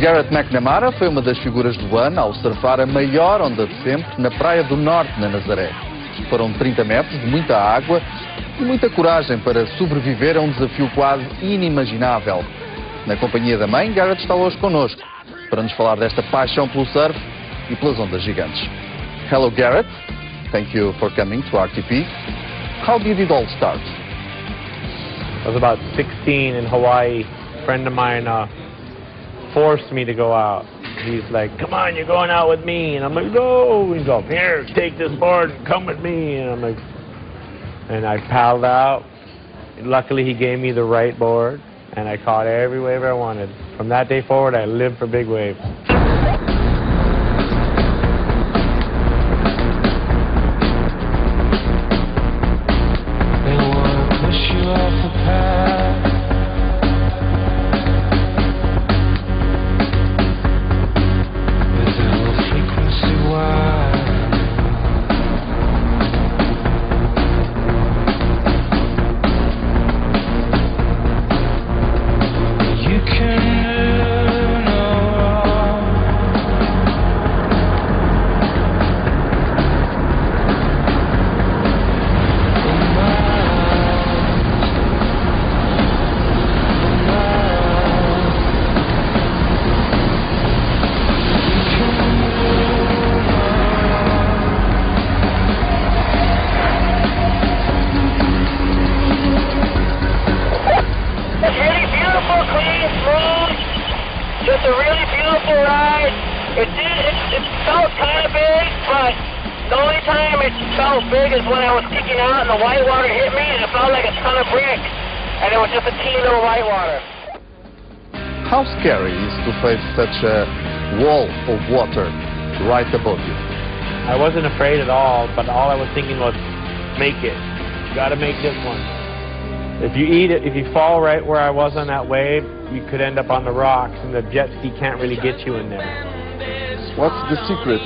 Garrett McNamara foi uma das figuras do ano ao surfar a maior onda de sempre na praia do Norte, na Nazaré. Foram 30 metros de muita água e muita coragem para sobreviver a um desafio quase inimaginável. Na companhia da mãe, Garrett está hoje connosco para nos falar desta paixão pelo surf e pelas ondas gigantes. Hello, Garrett. Thank you for coming to RTP. How did it all start? I was about 16 in Hawaii. A friend of mine forced me to go out. He's like, come on, you're going out with me. And I'm like, no. He's like, here, take this board and come with me. And I'm like, and I paddled out. Luckily, he gave me the right board, and I caught every wave I wanted. From that day forward, I lived for big waves. It's a really beautiful ride. It felt kind of big, but the only time it felt big is when I was kicking out and the white water hit me and it felt like a ton of bricks. And it was just a teeny little white water. How scary is to face such a wall of water right above you? I wasn't afraid at all, but all I was thinking was, make it. You gotta make this one. If you fall right where I was on that wave, you could end up on the rocks, and the jet ski can't really get you in there. What's the secret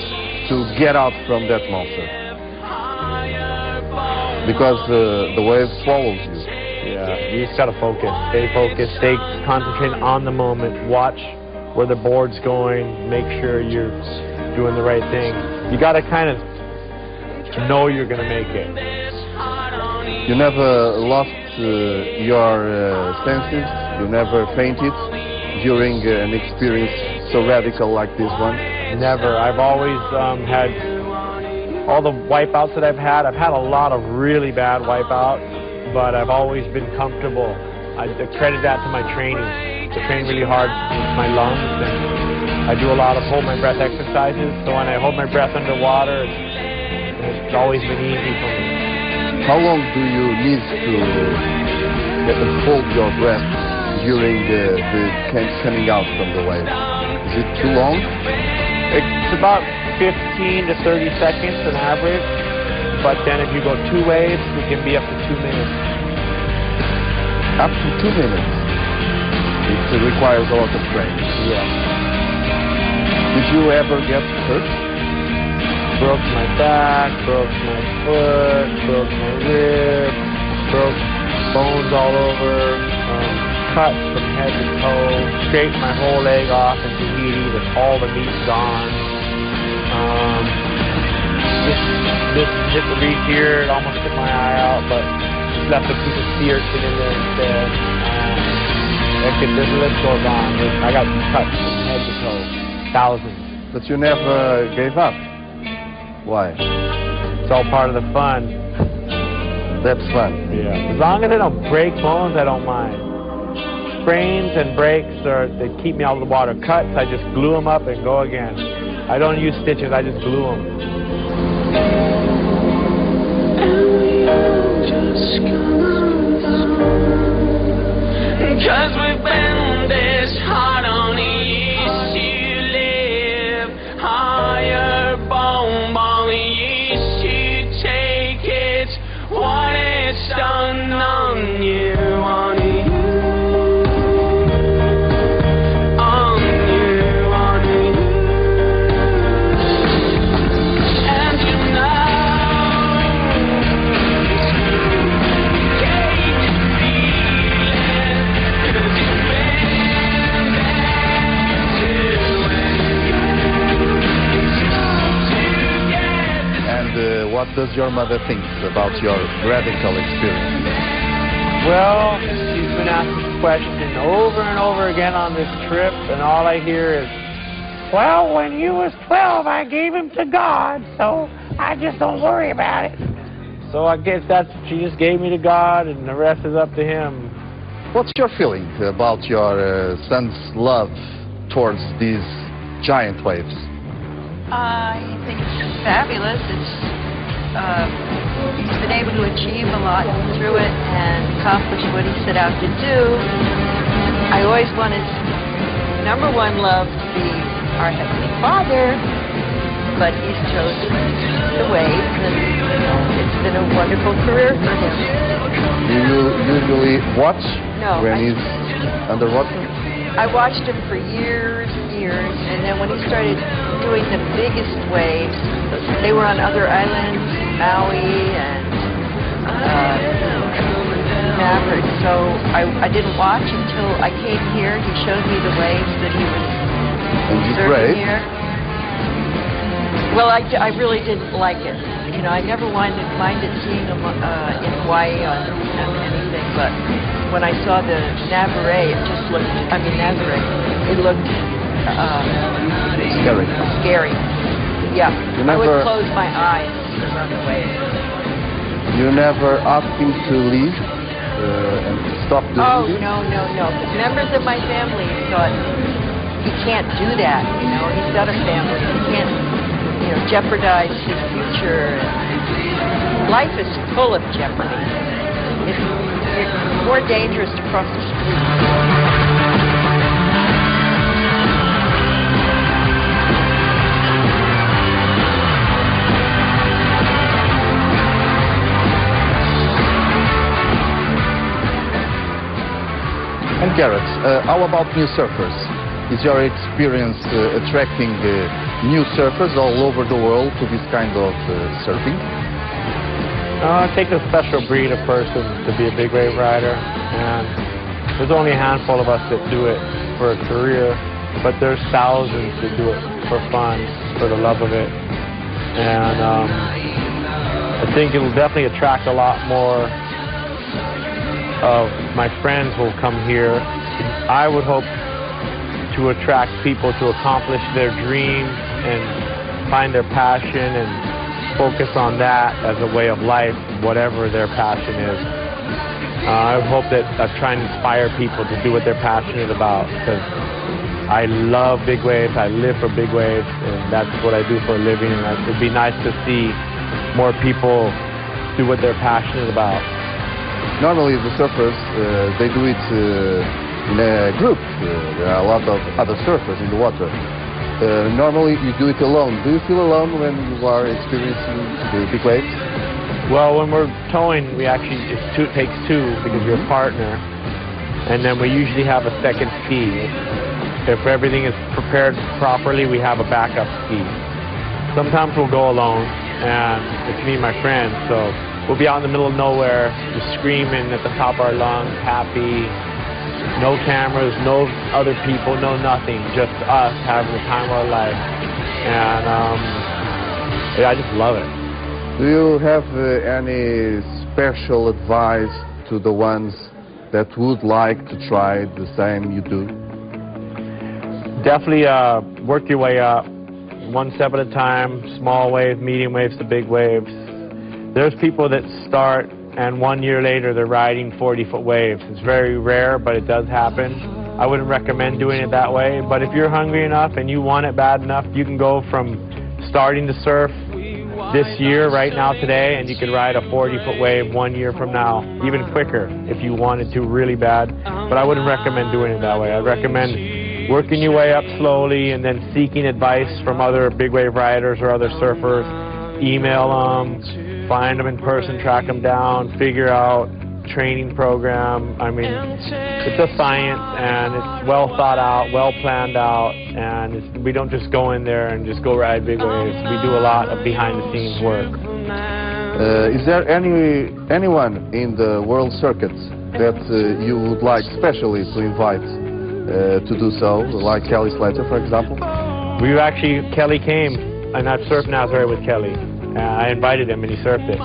to get out from that monster? Because the wave swallows you. Yeah, you just gotta focus, stay concentrated on the moment, watch where the board's going, make sure you're doing the right thing. You gotta kind of know you're gonna make it. You never lost your senses? You never fainted during an experience so radical like this one? Never. I've always had all the wipeouts that I've had a lot of really bad wipeouts, but I've always been comfortable. I credit that to my training. I train really hard with my lungs, and I do a lot of hold my breath exercises, so when I hold my breath underwater, it's always been easy for me. How long do you need to hold your breath during the coming out from the wave? Is it too long? It's about 15 to 30 seconds on average, but then if you go 2 waves, it can be up to 2 minutes. Up to 2 minutes? It requires a lot of training. Yeah. Did you ever get hurt? Broke my back, broke my foot, broke my ribs, broke bones all over, cut from head to toe, scraped my whole leg off in Tahiti with all the meat gone. This hit the reef here, it almost took my eye out, but just left a piece of sea urchin in there instead. The list goes on. I got cuts from head to toe, thousands. But you never gave up? Why? It's all part of the fun. That's fun. Yeah. As long as I don't break bones, I don't mind. Sprains and breaks, they keep me out of the water. Cuts, I just glue them up and go again. I don't use stitches, I just glue them. Cause we've been this hard on the east, you live higher, bone ball, east, you take it, what it's done on you, on you, on you, on you, and you know, take the feeling, 'cause you've been does your mother think about your radical experience? Well, she's been asked this question over and over again on this trip, and all I hear is, well, when he was 12, I gave him to God, so I just don't worry about it. So I guess she just gave me to God, and the rest is up to him. What's your feeling about your son's love towards these giant waves? I think it's fabulous. He's been able to achieve a lot through it and accomplish what he set out to do. I always wanted number one love to be our Heavenly Father, but he's chosen the waves, and it's been a wonderful career for him. Do you usually watch when he's underwater? I watched him for years, and then when he started doing the biggest waves, they were on other islands, Maui and Maverick, so I didn't watch until I came here. He showed me the waves that he was surfing here. Well, I really didn't like it. You know, I never minded seeing him in Hawaii on anything, but when I saw the Nazaré, Nazaré, it looked scary. Yeah, I would close my eyes and run away. You never asked him to leave and to stop doing this? No. Because members of my family thought, he can't do that, you know. He's got a family. He can't, jeopardize his future. Life is full of jeopardy. It's more dangerous to cross the street. And Garrett, how about new surfers? Is your experience attracting new surfers all over the world to this kind of surfing? It takes a special breed of person to be a big wave rider, and there's only a handful of us that do it for a career, but there's thousands that do it for fun, for the love of it. And I think it will definitely attract a lot more of my friends will come here. I would hope to attract people to accomplish their dreams and find their passion and focus on that as a way of life, whatever their passion is. I hope that I try and inspire people to do what they're passionate about, because I love big waves, I live for big waves, and that's what I do for a living, and it'd be nice to see more people do what they're passionate about. Normally the surfers, they do it in a group. There are a lot of other surfers in the water. Normally you do it alone. Do you feel alone when you are experiencing the big waves? Well, when we're towing, we actually, it takes two because you're a partner. And then we usually have a second ski. If everything is prepared properly, we have a backup ski. Sometimes we'll go alone, and it's me and my friends, so we'll be out in the middle of nowhere, just screaming at the top of our lungs, happy. No cameras, no other people, no nothing, just us having the time of our life. And I just love it. Do you have any special advice to the ones that would like to try the same you do? Definitely work your way up, one step at a time, small waves, medium waves to big waves. There's people that start and 1 year later they're riding 40-foot waves. It's very rare, but it does happen. I wouldn't recommend doing it that way, but if you're hungry enough and you want it bad enough, you can go from starting to surf this year, right now, today, and you could ride a 40-foot wave 1 year from now, even quicker if you wanted to really bad. But I wouldn't recommend doing it that way. I'd recommend working your way up slowly and then seeking advice from other big wave riders or other surfers. Email them, find them in person, track them down, figure out training program. I mean, it's a science, and it's well thought out, well planned out, and we don't just go in there and just go ride big waves. We do a lot of behind-the-scenes work. Is there anyone in the world circuit that you would like especially to invite to do so, like Kelly Slater, for example? Kelly came, and I've surfed Nazaré with Kelly. I invited him and he surfed it.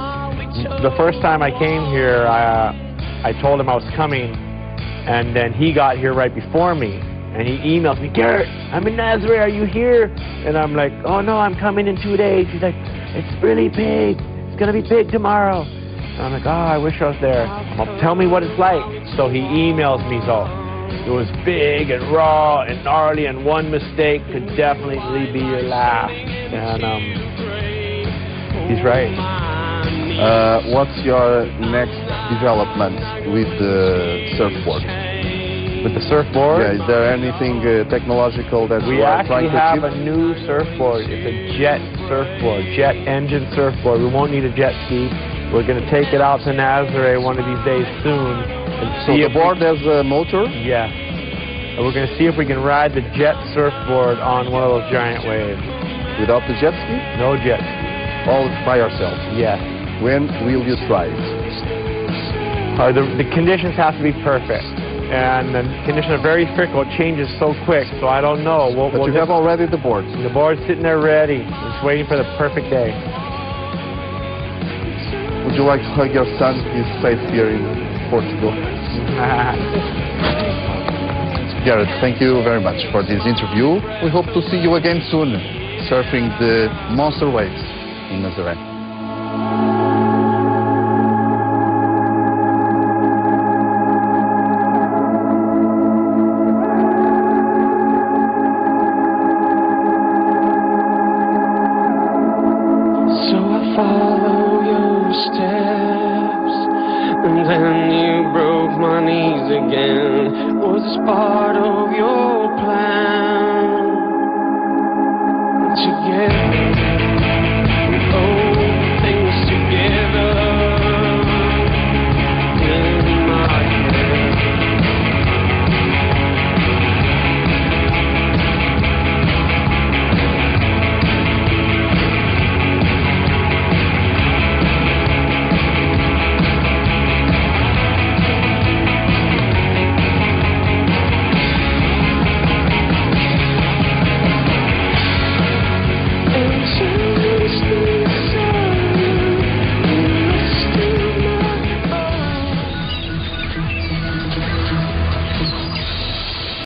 The first time I came here, I told him I was coming, and then he got here right before me, and he emailed me, Garrett, I'm in Nazaré, are you here? And I'm like, oh no, I'm coming in 2 days. He's like, it's really big, it's gonna be big tomorrow. And I'm like, oh, I wish I was there. Well, tell me what it's like. So he emails me, so it was big and raw and gnarly, and one mistake could definitely be your last. And he's right. What's your next development with the surfboard? With the surfboard? Yeah, is there anything technological that we you are actually trying to have achieve? a new surfboard. It's a jet surfboard, jet engine surfboard. We won't need a jet ski. We're going to take it out to Nazaré one of these days soon. And So see the board has a motor? Yeah. And we're going to see if we can ride the jet surfboard on one of those giant waves. Without the jet ski? No jet ski. All by yourself? Yes. When will you try it? The conditions have to be perfect. And the conditions are very fickle. It changes so quick, so I don't know. But you have already the board. The board's sitting there ready. Just waiting for the perfect day. Would you like to hug your son? He's safe here in Portugal. Garrett, thank you very much for this interview. We hope to see you again soon, surfing the monster waves in Nazaré. So I follow your steps, and then you broke my knees again. Was this part of your plan?